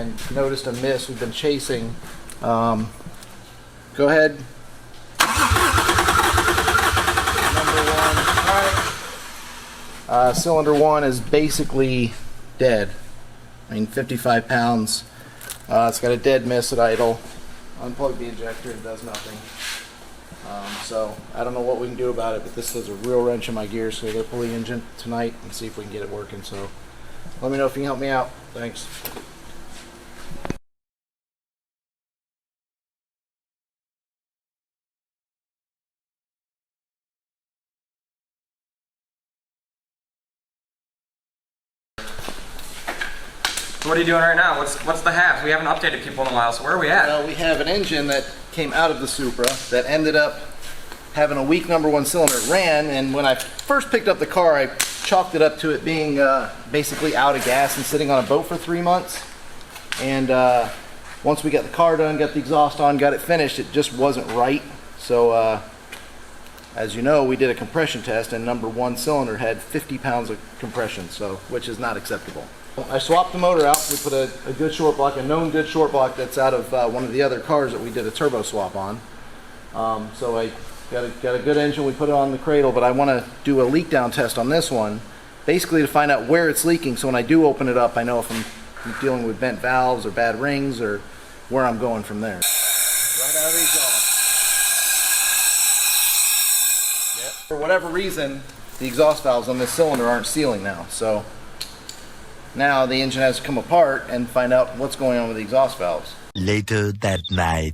and noticed a miss. We've been chasing. Go ahead. Number one. All right. Cylinder one is basically dead. I mean, 55 pounds. It's got a dead miss at idle. Unplug the injector, it does nothing. So I don't know what we can do about it, but this is a real wrench in my gears, so they'll pull the engine tonight and see if we can get it working. So let me know if you can help me out. Thanks. What are you doing right now? What's the half? We haven't updated people in a while, so where are we at? Well, we have an engine that came out of the Supra that ended up having a weak number one cylinder. It ran, and when I first picked up the car, I chalked it up to it being basically out of gas and sitting on a boat for 3 months. And once we got the car done, got the exhaust on, got it finished, it just wasn't right. So as you know, we did a compression test, and number one cylinder had 50 pounds of compression, so which is not acceptable. I swapped the motor out. We put a good short block, a known good short block that's out of one of the other cars that we did a turbo swap on. So I got a good engine. We put it on the cradle, but I want to do a leak down test on this one, basically to find out where it's leaking. So when I do open it up, I know if I'm dealing with bent valves or bad rings or where I'm going from there. Right out of the exhaust. Yep. For whatever reason, the exhaust valves on this cylinder aren't sealing now. So now the engine has to come apart and find out what's going on with the exhaust valves. Later that night.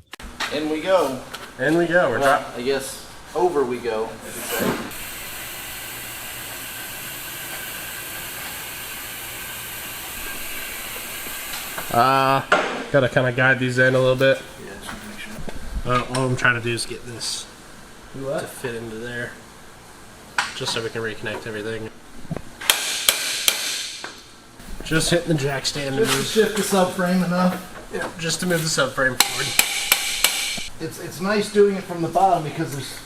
In we go. In we go. We're Well, I guess over we go, as you say. Gotta kind of guide these in a little bit. Yeah, just want to make sure. All I'm trying to do is get this Do what? to fit into there, just so we can reconnect everything. Just hitting the jack stand to Just to move. shift the subframe enough. Yeah, just to move the subframe forward. It's nice doing it from the bottom because there's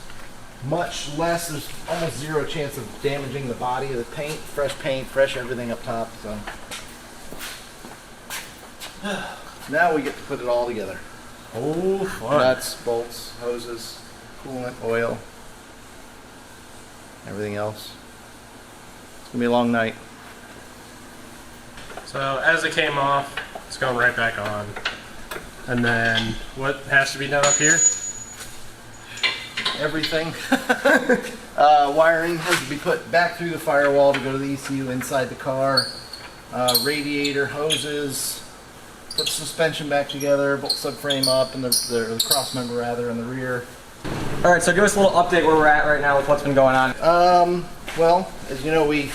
much less, there's almost zero chance of damaging the body of the paint, fresh everything up top. So now we get to put it all together. Oh, fun. Nuts, bolts, hoses, coolant, oil, everything else. It's gonna be a long night. So as it came off, it's going right back on. And then what has to be done up here? Everything. Wiring has to be put back through the firewall to go to the ECU inside the car. Radiator, hoses, put the suspension back together, bolt subframe up, and the cross member rather in the rear. All right, so give us a little update where we're at right now with what's been going on. Well, as you know, we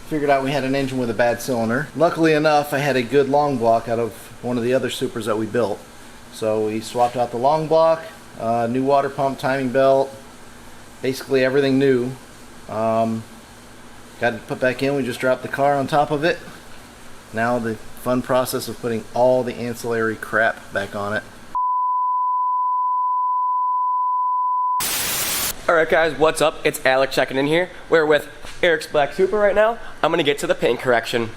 figured out we had an engine with a bad cylinder. Luckily enough, I had a good long block out of one of the other Supras that we built. So we swapped out the long block, new water pump, timing belt, basically everything new. Got it put back in, we just dropped the car on top of it. Now the fun process of putting all the ancillary crap back on it. Alright guys, what's up? It's Alec checking in here. We're with Eric's Black Supra right now. I'm gonna get to the paint correction.